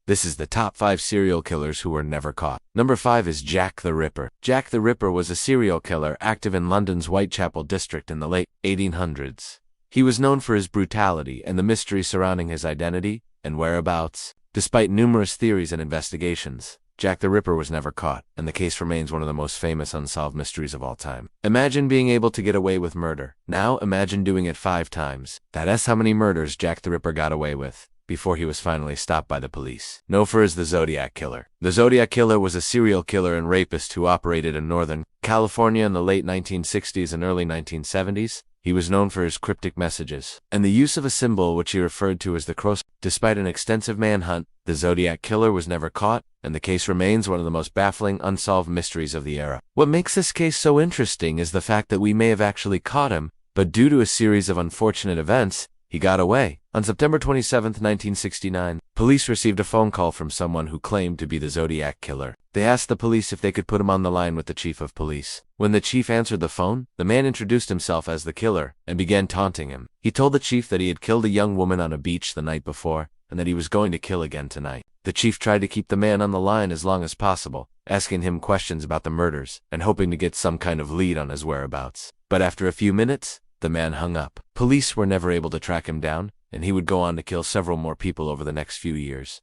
This is the top 5 serial killers who were never caught. Number 5 is Jack the Ripper. Jack the Ripper was a serial killer active in London's Whitechapel district in the late 1800s. He was known for his brutality and the mystery surrounding his identity and whereabouts. Despite numerous theories and investigations, Jack the Ripper was never caught, and the case remains one of the most famous unsolved mysteries of all time. Imagine being able to get away with murder. Now imagine doing it 5 times. That's how many murders Jack the Ripper got away with before he was finally stopped by the police. Known as the Zodiac Killer. The Zodiac Killer was a serial killer and rapist who operated in Northern California in the late 1960s and early 1970s. He was known for his cryptic messages and the use of a symbol which he referred to as the cross. Despite an extensive manhunt, the Zodiac Killer was never caught, and the case remains one of the most baffling unsolved mysteries of the era. What makes this case so interesting is the fact that we may have actually caught him, but due to a series of unfortunate events, he got away. On September 27, 1969, police received a phone call from someone who claimed to be the Zodiac Killer. They asked the police if they could put him on the line with the chief of police. When the chief answered the phone, the man introduced himself as the killer and began taunting him. He told the chief that he had killed a young woman on a beach the night before and that he was going to kill again tonight. The chief tried to keep the man on the line as long as possible, asking him questions about the murders and hoping to get some kind of lead on his whereabouts. But after a few minutes, the man hung up. Police were never able to track him down, and he would go on to kill several more people over the next few years.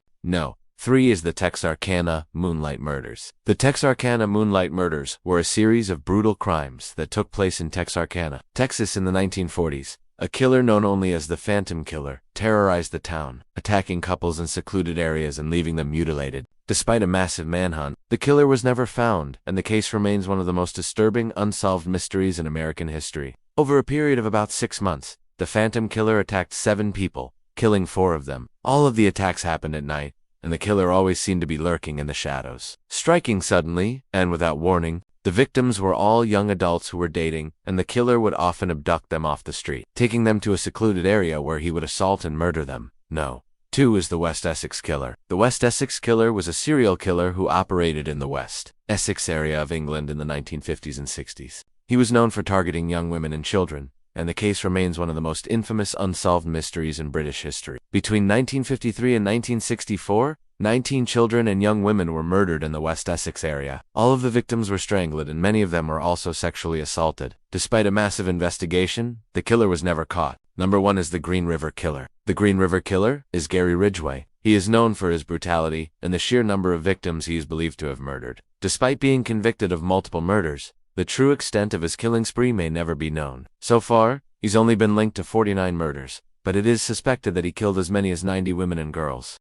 3 is the Texarkana Moonlight Murders. The Texarkana Moonlight Murders were a series of brutal crimes that took place in Texarkana, Texas in the 1940s. A killer known only as the Phantom Killer terrorized the town, attacking couples in secluded areas and leaving them mutilated. Despite a massive manhunt, the killer was never found, and the case remains one of the most disturbing unsolved mysteries in American history. Over a period of about 6 months, the Phantom Killer attacked 7 people, killing 4 of them. All of the attacks happened at night, and the killer always seemed to be lurking in the shadows, striking suddenly and without warning. The victims were all young adults who were dating, and the killer would often abduct them off the street, taking them to a secluded area where he would assault and murder them. 2 is the West Essex Killer. The West Essex Killer was a serial killer who operated in the West Essex area of England in the 1950s and 60s. He was known for targeting young women and children, and the case remains one of the most infamous unsolved mysteries in British history. Between 1953 and 1964, 19 children and young women were murdered in the West Essex area. All of the victims were strangled and many of them were also sexually assaulted. Despite a massive investigation, the killer was never caught. Number 1 is the Green River Killer. The Green River Killer is Gary Ridgway. He is known for his brutality and the sheer number of victims he is believed to have murdered. Despite being convicted of multiple murders, the true extent of his killing spree may never be known. So far, he's only been linked to 49 murders, but it is suspected that he killed as many as 90 women and girls.